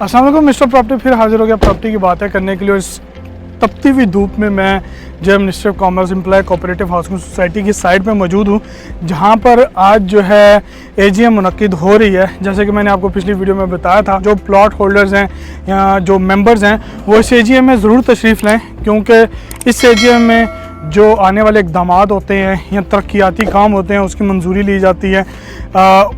अस्सलाम वालेकुम mister property फिर हाजिर हो गया प्रॉपर्टी की बातें करने के लिए। और इस तपती हुई धूप में मैं जो ministry of commerce employ cooperative housing society की साइट पे मौजूद हूँ, जहाँ पर आज जो है एजीएम मुनक्किद हो रही है। जैसे कि मैंने आपको पिछली वीडियो में बताया था, जो प्लॉट होल्डर्स हैं या जो मेंबर्स हैं वो इस एजीएम में ज़रूर तशरीफ़ लें, क्योंकि इस एजीएम में जो आने वाले इक़दाम होते हैं या तरक्याती काम होते हैं उसकी मंजूरी ली जाती है।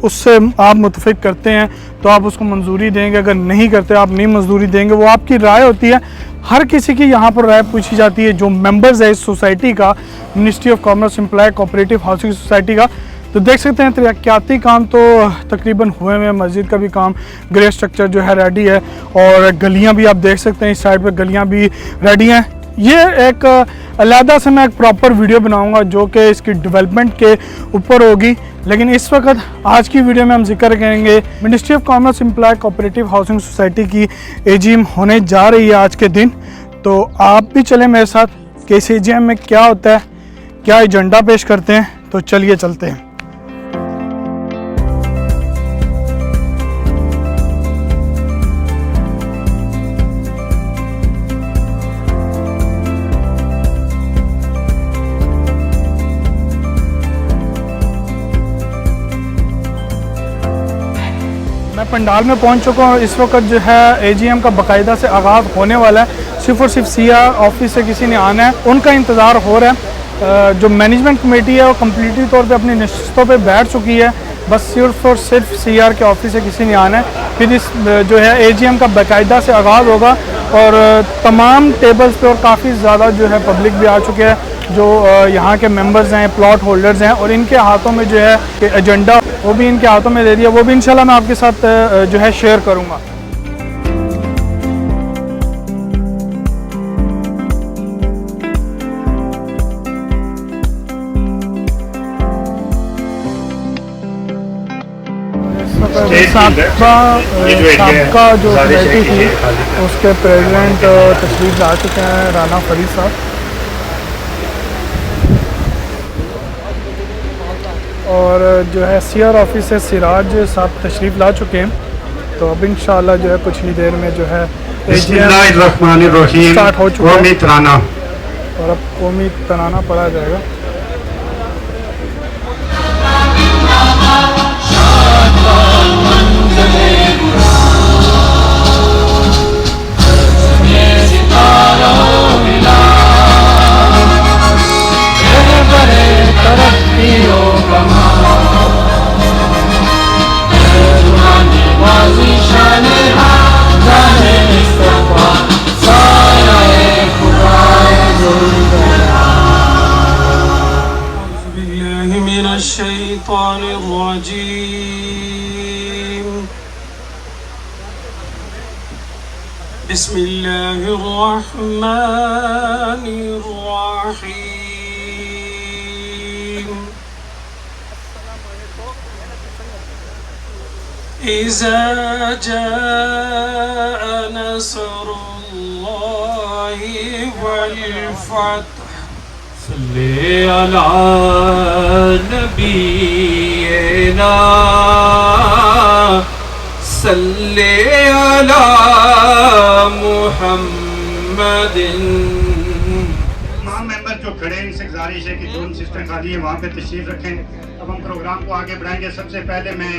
उससे आप मुतफ़िक करते हैं तो आप उसको मंजूरी देंगे, अगर नहीं करते आप नहीं मंजूरी देंगे, वो आपकी राय होती है। हर किसी की यहाँ पर राय पूछी जाती है जो मेंबर्स है इस सोसाइटी का, ministry of commerce employ cooperative housing society का। तो देख सकते हैं तरक्याती काम तो तकरीबन हुए हैं, मस्जिद का भी काम ग्रे स्ट्रक्चर जो है रेडी है, और गलियाँ भी आप देख सकते हैं इस साइड पर गलियाँ भी रेडी हैं। ये एक अलहदा से मैं एक प्रॉपर वीडियो बनाऊंगा जो कि इसकी डेवलपमेंट के ऊपर होगी, लेकिन इस वक्त आज की वीडियो में हम जिक्र करेंगे ministry of commerce employ cooperative housing society की एजीएम होने जा रही है आज के दिन। तो आप भी चलें मेरे साथ कि इस एजीएम में क्या होता है, क्या एजेंडा पेश करते हैं। तो चलिए चलते हैं। मैं पंडाल में पहुंच चुका हूँ। इस वक्त जो है एजीएम का बाकायदा से आगाज़ होने वाला है। सिर्फ और सिर्फ सीआर ऑफिस से किसी ने आना है, उनका इंतज़ार हो रहा है। जो मैनेजमेंट कमेटी है वो कम्प्लीटली तौर पे अपनी नशिस्तों पे बैठ चुकी है, बस सिर्फ और सिर्फ सीआर के ऑफिस से किसी ने आना है। फिर इस जो है एजीएम का बाकायदा से आगाज़ होगा और तमाम टेबल्स पे और काफ़ी ज़्यादा जो है पब्लिक भी आ चुके हैं, जो यहाँ के मेंबर्स हैं, प्लॉट होल्डर्स हैं, और इनके हाथों में जो है एजेंडा वो भी इनके हाथों में दे दिया, वो भी इंशाल्लाह मैं आपके साथ जो है शेयर करूँगा। साबका जो सोसाइटी थी उसके प्रेसिडेंट तशरीफ ला चुके हैं, राना फरीद साहब, और जो है सीआर ऑफिस से सिराज साहब तशरीफ़ ला चुके हैं। तो अब इंशाल्लाह जो है कुछ ही देर में जो है स्टार्ट हो चुका है और अब कौमी तराना पढ़ा जाएगा। إذا جاء نصر الله والفتح صلي على نبينا صلي على محمد۔ تمام ممبر جو کھڑے ہیں ان سے گزارش ہے کہ جو سسٹم خالی ہے وہاں پہ تشریف رکھیں۔ اب ہم پروگرام کو آگے بڑھائیں گے۔ سب سے پہلے میں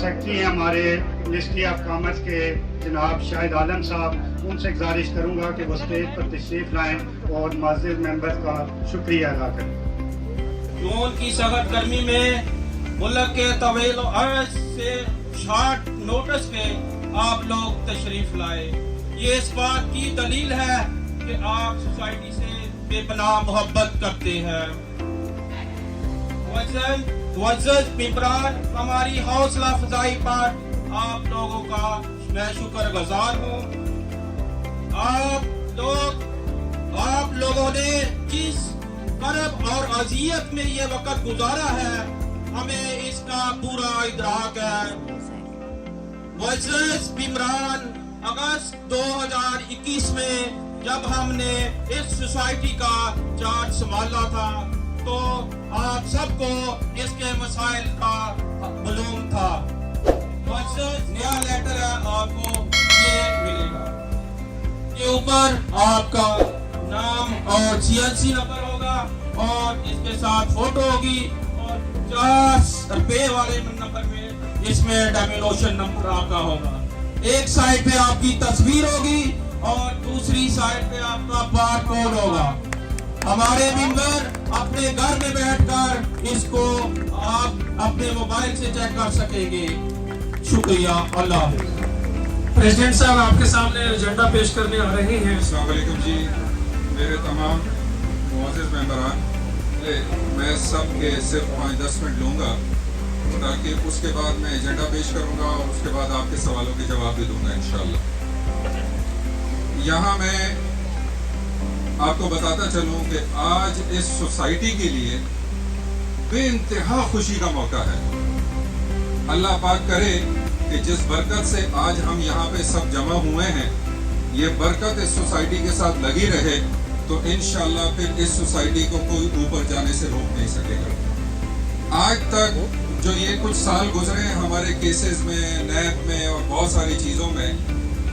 سیکرٹری ہیں ہمارے منسٹری آف کامرس کے جناب شاہد عالم صاحب، ان سے گزارش کروں گا کہ وہ اسٹیج پر تشریف لائیں اور معزز ممبرز کا شکریہ ادا کریں۔ جون کی سخت گرمی میں ملک کے طویل عرض سے شارٹ نوٹس پہ آپ لوگ تشریف لائے، یہ اس بات کی دلیل ہے کہ آپ سوسائٹی سے بے پناہ محبت کرتے ہیں۔ معزز ممبران، ہماری حوصلہ افزائی پر آپ لوگوں کا میں شکر گزار ہوں۔ آپ لوگوں نے جس کرب اور اذیت میں یہ وقت گزارا ہے ہمیں اس کا پورا ادراک ہے۔ معزز ممبران، اگست 2021 میں جب ہم نے اس سوسائٹی کا چارج سنبھالا تھا تو آپ سب کو اس کے مسائل کا معلوم تھا۔ معزز نیا لیٹر ہے آپ کو، लिए मिलेगा। के ऊपर आपका नाम और CNC नंबर होगा और इसके साथ फोटो होगी और 50 रुपए वाले नंबर में इसमें डेमिनेशन नंबर आपका होगा। एक साइड पे आपकी तस्वीर होगी और दूसरी साइड पे आपका बार कोड होगा। हमारे मेंबर अपने घर में बैठकर इसको आप अपने मोबाइल से चेक कर सकेंगे। शुक्रिया, अल्लाह हाफ़िज़। प्रेसिडेंट साहब आपके सामने एजेंडा पेश करने आ रहे हैं। अस्सलाम वालेकुम जी, मेरे तमाम मुअज़्ज़ज़ मेंबरान, मैं सब के सिर्फ 5-10 मिनट लूँगा ताकि उसके बाद मैं एजेंडा पेश करूँगा और उसके बाद आपके सवालों के जवाब भी दूँगा इंशाअल्लाह। यहाँ मैं आपको बताता चलूँ कि आज इस सोसाइटी के लिए बेइंतहा खुशी का मौका है। अल्लाह पाक करे कि जिस बरकत से आज हम यहाँ पे सब जमा हुए हैं, ये बरकत इस सोसाइटी के साथ लगी रहे तो इंशाअल्लाह फिर इस सोसाइटी को कोई ऊपर जाने से रोक नहीं सकेगा। आज तक जो ये कुछ साल गुजरे हैं हमारे केसेस में, नैब में और बहुत सारी चीज़ों में,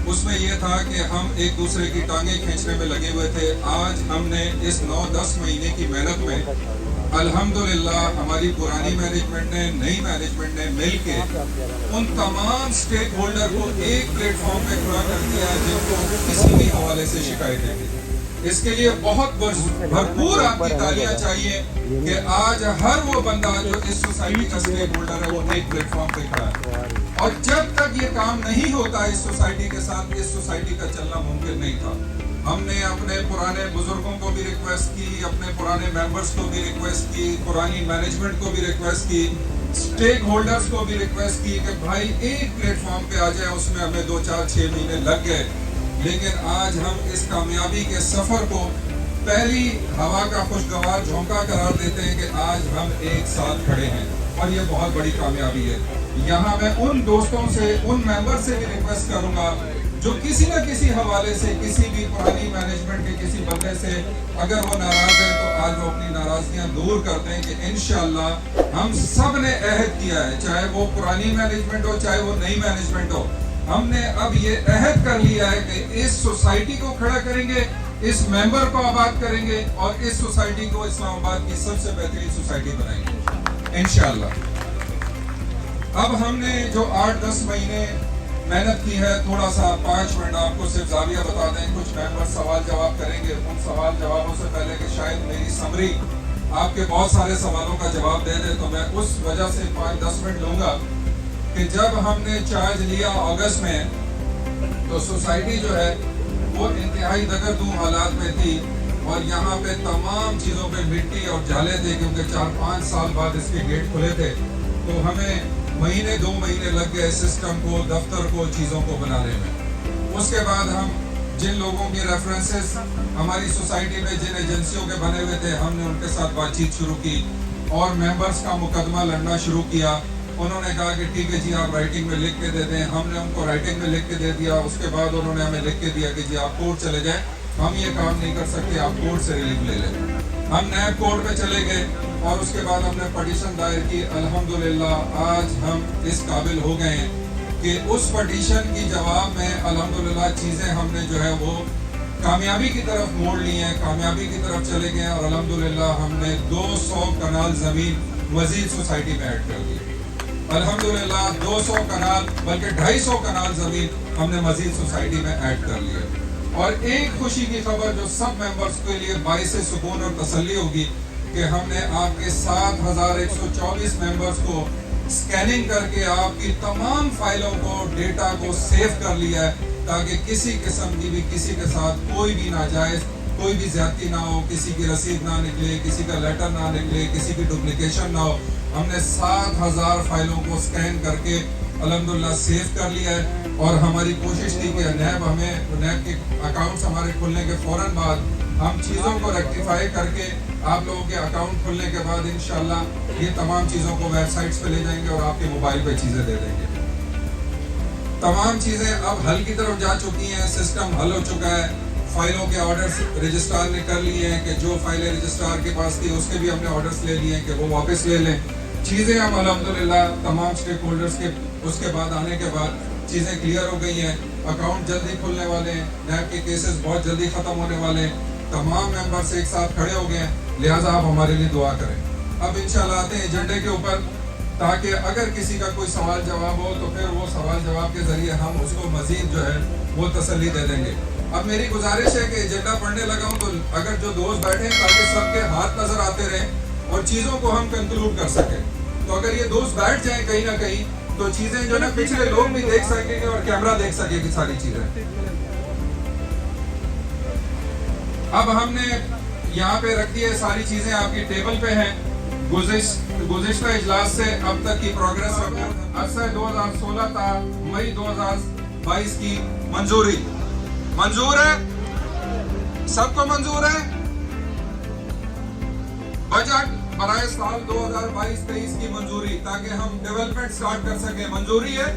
उसमें ये था कि हम एक दूसरे की टांगें खींचने में लगे हुए थे। आज हमने इस 9-10 महीने की मेहनत में अल्हम्दुलिल्लाह हमारी पुरानी मैनेजमेंट ने, नई मैनेजमेंट ने मिलके उन तमाम स्टेक होल्डर को एक प्लेटफॉर्म पे खड़ा कर दिया है जिनको किसी भी हवाले से शिकायतें थी। इसके लिए बहुत भरपूर आपकी तालियां चाहिए कि आज हर वो बंदा जो इस सोसाइटी का स्टेक होल्डर है वो एक प्लेटफॉर्म पे खड़ा है। और जब तक ये काम नहीं होता इस सोसाइटी के साथ, इस सोसाइटी का चलना मुमकिन नहीं था। हमने अपने पुराने बुजुर्गों को भी रिक्वेस्ट की, अपने पुराने मेंबर्स को भी रिक्वेस्ट की, पुरानी मैनेजमेंट को भी रिक्वेस्ट की, स्टेक होल्डर्स को भी रिक्वेस्ट की कि भाई एक प्लेटफॉर्म पे आ जाए। उसमें हमें 2-4-6 महीने लग गए, लेकिन आज हम इस कामयाबी के सफर को पहली हवा का खुशगवार झोंका करार देते हैं कि आज हम एक साथ खड़े हैं और ये बहुत बड़ी कामयाबी है। यहाँ मैं उन दोस्तों से, उन मेंबर से भी रिक्वेस्ट करूंगा जो किसी न किसी हवाले से, किसी भी पुरानी मैनेजमेंट के किसी बंदे से अगर वो नाराज है तो आज वो अपनी नाराजगियां दूर करते हैं कि इंशाअल्लाह हम सब ने अहद किया है, चाहे वो पुरानी मैनेजमेंट हो चाहे वो नई मैनेजमेंट हो, हमने अब ये अहद कर लिया है कि इस सोसाइटी को खड़ा करेंगे, इस मेंबर को आबाद करेंगे और इस सोसाइटी को इस्लामाबाद की सबसे बेहतरीन सोसाइटी बनाएंगे इंशाअल्लाह। अब हमने जो 8-10 महीने मेहनत की है, थोड़ा सा 5 मिनट आपको सिर्फ जाविया बता दें। कुछ मेंबर सवाल जवाब करेंगे, उन सवाल जवाबों से पहले कि शायद मेरी समरी आपके बहुत सारे सवालों का जवाब दे दे, तो मैं उस वजह से 5-10 मिनट लूँगा कि जब हमने चार्ज लिया अगस्त में तो सोसाइटी जो है वो इंतहाई दगरदू हालात में थी और यहाँ पे तमाम चीज़ों पे मिट्टी और जाले थे क्योंकि 4-5 साल बाद इसके गेट खुले थे। तो हमें 1-2 महीने लग गए सिस्टम को, दफ्तर को, चीज़ों को बनाने में। उसके बाद हम जिन लोगों के रेफरेंसेस हमारी सोसाइटी में जिन एजेंसियों के बने हुए थे, हमने उनके साथ बातचीत शुरू की और मेंबर्स का मुकदमा लड़ना शुरू किया। उन्होंने कहा कि ठीक है जी आप राइटिंग में लिख के दे दें, हमने उनको राइटिंग में लिख के दे दिया। उसके बाद उन्होंने हमें लिख के दिया कि जी आप कोर्ट चले जाएं, हम ये काम नहीं कर सकते, आप कोर्ट से रिलीफ ले लें। हम नैब कोर्ट में चले गए और उसके बाद हमने पटिशन दायर की। अल्हम्दुलिल्लाह आज हम इस काबिल हो गए हैं कि उस पटिशन की जवाब में अल्हम्दुलिल्लाह चीज़ें हमने जो है वो कामयाबी की तरफ मोड़ ली हैं, कामयाबी की तरफ चले गए और अल्हम्दुलिल्लाह हमने 200 कनाल ज़मीन मज़ीद सोसाइटी में ऐड कर दी। अल्हम्दुलिल्लाह 200 कनाल बल्कि 250 कनाल ज़मीन हमने मज़ीद सोसाइटी में ऐड कर ली है। और एक खुशी की खबर जो सब मेंबर्स के लिए बाइस सुकून और तसल्ली होगी कि हमने आपके 7124 मेंबर्स को स्कैनिंग करके आपकी तमाम फाइलों को, डेटा को सेव कर लिया है ताकि किसी किस्म की भी किसी के साथ कोई भी नाजायज़, कोई भी ज्यादती ना हो, किसी की रसीद ना निकले, किसी का लेटर ना निकले, किसी की डुप्लीकेशन ना हो। हमने 7000 फाइलों को स्कैन करके अल्हम्दुलिल्लाह सेव कर लिया है और हमारी कोशिश थी कि नैब के अकाउंट्स हमारे खुलने के फ़ौरन बाद हम चीज़ों को रेक्टिफाई करके आप लोगों के अकाउंट खुलने के बाद इंशाल्लाह ये तमाम चीज़ों को वेबसाइट्स पे ले जाएंगे और आपके मोबाइल पे चीज़ें दे देंगे। तमाम चीज़ें अब हल की तरफ जा चुकी हैं, सिस्टम हल हो चुका है। फाइलों के ऑर्डर्स रजिस्ट्रार ने कर लिए हैं कि जो फाइलें रजिस्ट्रार के पास थी उसके भी हमने ऑर्डर्स ले लिए हैं कि वो वापस ले लें। चीज़ें हम अल्हम्दुलिल्लाह तमाम स्टेक होल्डर्स के उसके बाद आने के बाद चीज़ें क्लियर हो गई हैं। अकाउंट जल्दी खुलने वाले हैं, नैब के केसेस बहुत जल्दी ख़त्म होने वाले हैं, तमाम मेंबर्स एक साथ खड़े हो गए हैं, लिहाजा आप हमारे लिए दुआ करें। अब इंशाल्लाह आते हैं एजेंडे के ऊपर, ताकि अगर किसी का कोई सवाल जवाब हो तो फिर वो सवाल जवाब के ज़रिए हम उसको मज़ीद जो है वो तसल्ली दे देंगे। अब मेरी गुजारिश है कि एजेंडा पढ़ने लगा हूँ तो अगर जो दोस्त बैठे हैं ताकि सबके हाथ नज़र आते रहें और चीज़ों को हम कंक्लूड कर सकें। तो अगर ये दोस्त बैठ जाएं कहीं ना कहीं तो चीज़ें जो ना पिछले लोग भी देख सकेंगे और कैमरा देख सकेगी सारी चीज़ें। अब हमने यहाँ पे रख दिए सारी चीज़ें आपकी टेबल पे हैं। गुज़िश्ता इजलास से अब तक की प्रोग्रेस रिपोर्ट अरसा 2016 था मई 2022 की मंजूरी मंजूर है, सबको मंजूर है। बजट बराए साल 2022-23 की मंजूरी ताकि हम डेवलपमेंट स्टार्ट कर सके, मंजूरी है।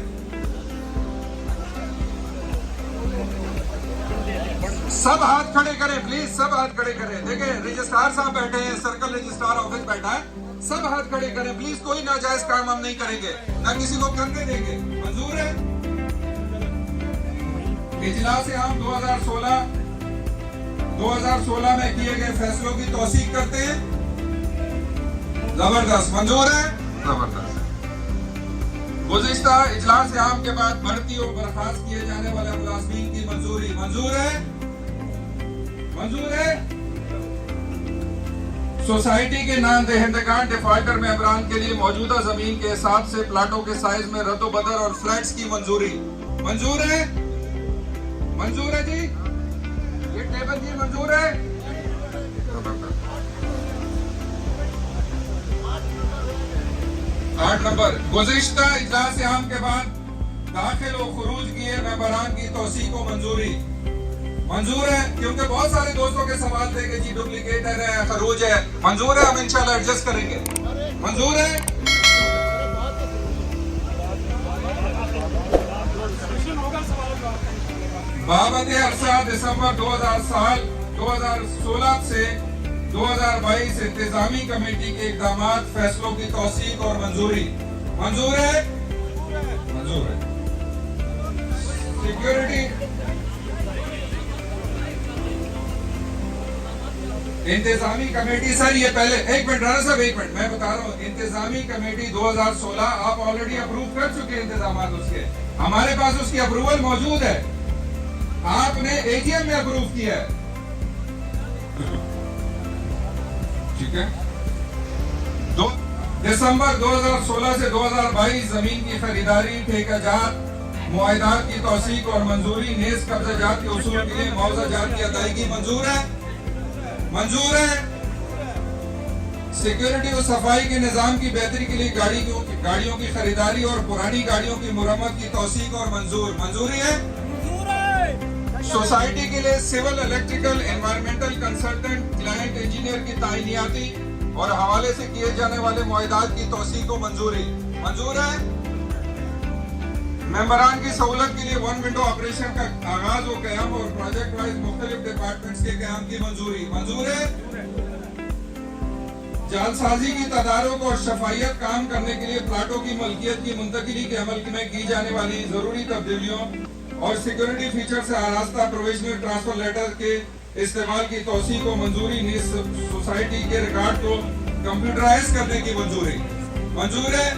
सब हाथ खड़े करें प्लीज, सब हाथ खड़े करें। देखें रजिस्ट्रार साहब बैठे हैं, सर्कल रजिस्ट्रार ऑफिस बैठा है, सब हाथ खड़े करें प्लीज। कोई नाजायज काम हम नहीं करेंगे, ना किसी को करने देंगे, मंजूर है। इजलास आम 2016 में किए गए फैसलों की तौसीक करते हैं, जबरदस्त, मंजूर है, जबरदस्त। गुज़िश्ता इजलास आम के बाद भर्ती और बर्खास्त किए जाने वाले मुलाज़मीन की मंजूरी, मंजूर है, मंजूर है। सोसाइटी के नामदहिंदगान डिफाल्टर मेंबरान के लिए मौजूदा जमीन के हिसाब से प्लाटों के साइज में रद्द-ओ-बदल और फ्लैट्स की मंजूरी, मंजूर है, मंजूर है जी। ये टेबल जी मंजूर है। 8 नंबर गुज़िश्ता इजलास आम के बाद दाखिल और खुरूज किए मेंबरान की तौसीक को मंजूरी, मंजूर है। क्योंकि बहुत सारे दोस्तों के सवाल थे कि जी डुप्लीकेटर है, खरूज है, मंजूर है, हम इंशाल्लाह एडजस्ट करेंगे, मंजूर है। बाबत अरसा दिसंबर 2016 से 2022 इंतजामी कमेटी के इक़दामात फैसलों की तौसीक और मंजूरी, मंजूर है, मंजूर है। सिक्योरिटी इंतजामी कमेटी, सर ये पहले एक मिनट राणा साहब, एक मिनट मैं बता रहा हूँ। इंतजामी कमेटी 2016 आप ऑलरेडी अप्रूव कर चुके हैं इंतजामात उसके, हमारे पास उसकी अप्रूवल मौजूद है, आपने एजीएम में अप्रूव किया है, ठीक है। दिसंबर 2016 से 2022 जमीन की खरीदारी, ठेकेदार मुआहदात की तौसीक और मंजूरी, नेज़ कब्ज़ाजात के उसूल के लिए मुआवजात की अदायगी, मंजूर है, मंजूर है। सिक्योरिटी और सफाई के निजाम की बेहतरी के लिए गाड़ियों की खरीदारी और पुरानी गाड़ियों की मुरम्मत की तौसीक और मंजूरी है। सोसाइटी के लिए civil, electrical, environmental consultant, client engineer की ताइनियाती और हवाले से किए जाने वाले मुआहदात की तौसीक को मंजूरी, मंजूर है। मेंबरान की सहूलत के लिए 1 विंडो ऑपरेशन का आगाज व क़याम और प्रोजेक्ट वाइज मुख्तलिफ डिपार्टमेंट्स के क़याम की मंजूरी, मंजूर है। जालसाजी की तदारुक और शफायत काम करने के लिए प्लाटों की मलकियत की मुंतकिली के अमल में की जाने वाली जरूरी तब्दीलियों और सिक्योरिटी फीचर से आरास्ता प्रोविजनल ट्रांसफर लेटर के इस्तेमाल की तौसीक को मंजूरी, सोसाइटी के रिकॉर्ड को कंप्यूटराइज करने की मंजूरी, मंजूर है।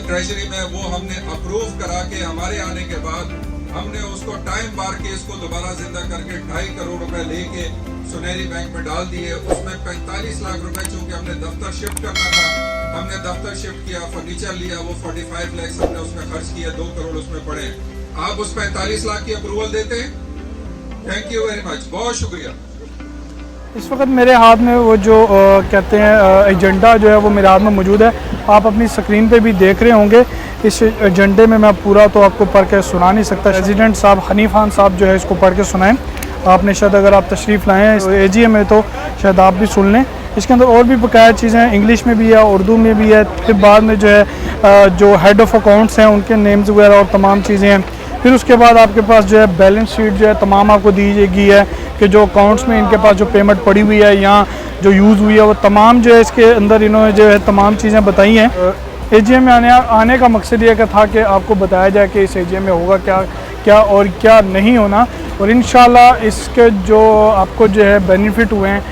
ट्रेजरी में वो हमने अप्रूव करा के हमारे आने के बाद हमने उसको टाइम बार के इसको दोबारा जिंदा करके 2.5 करोड़ रुपए लेके सुनहरी बैंक में डाल दिए। उसमें 45 लाख रुपए चूंकि हमने दफ्तर शिफ्ट करना था, हमने दफ्तर शिफ्ट किया, फर्नीचर लिया, वो 45 लाख हमने उसमें खर्च किया, 2 करोड़ उसमें पड़े। आप उस 45 लाख की अप्रूवल देते हैं, थैंक यू वेरी मच, बहुत शुक्रिया। इस वक्त मेरे हाथ में वो जो कहते हैं एजेंडा जो है वो मेरे हाथ में मौजूद है, आप अपनी स्क्रीन पे भी देख रहे होंगे। इस एजेंडे में मैं पूरा तो आपको पढ़ के सुना नहीं सकता, प्रेसिडेंट साहब हनीफ खान साहब जो है इसको पढ़ के सुनाएं। आपने शायद अगर आप तशरीफ़ लाएँ एजीएम में तो शायद आप भी सुन लें। इसके अंदर और भी बकाया चीज़ें इंग्लिश में भी है, उर्दू में भी है। फिर बाद में जो है जो हेड ऑफ़ अकाउंट्स हैं उनके नेम्स वगैरह और तमाम चीज़ें हैं। फिर उसके बाद आपके पास जो है बैलेंस शीट जो है तमाम आपको दी जाएगी है कि जो अकाउंट्स में इनके पास जो पेमेंट पड़ी हुई है या जो यूज़ हुई है वो तमाम जो है इसके अंदर इन्होंने जो है तमाम चीज़ें बताई हैं। AGM में आने का मकसद ये था कि आपको बताया जाए कि इस AGM में होगा क्या और क्या नहीं होना, और इंशाल्लाह इसके जो आपको जो है बेनिफिट हुए हैं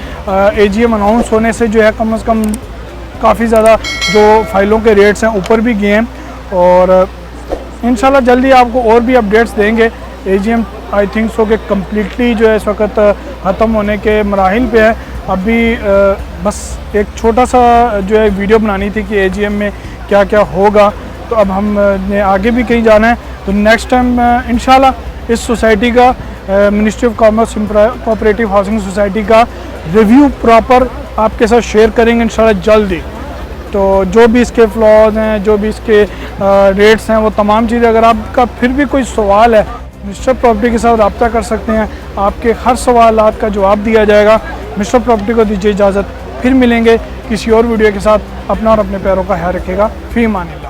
AGM अनाउंस होने से जो है कम से कम काफ़ी ज़्यादा जो फाइलों के रेट्स हैं ऊपर भी गए हैं, और इंशाल्लाह जल्दी आपको और भी अपडेट्स देंगे। AGM आई थिंक सो कि कम्प्लीटली जो है इस वक्त ख़त्म होने के मराहिल पे है। अभी बस एक छोटा सा जो है वीडियो बनानी थी कि AGM में क्या क्या होगा, तो अब हमने आगे भी कहीं जाना है, तो नेक्स्ट टाइम इंशाल्लाह इस सोसाइटी का ministry of commerce cooperative housing society का रिव्यू प्रॉपर आपके साथ शेयर करेंगे इंशाल्लाह जल्दी। तो जो भी इसके फ्लॉज हैं, जो भी इसके रेट्स हैं, वो तमाम चीज़ें, अगर आपका फिर भी कोई सवाल है मिस्टर प्रॉपर्टी के साथ रब्ता कर सकते हैं, आपके हर सवालात का जवाब दिया जाएगा। मिस्टर प्रॉपर्टी को दीजिए इजाज़त, फिर मिलेंगे किसी और वीडियो के साथ। अपना और अपने पैरों का ख्याल रखिएगा। फी अमान अल्लाह।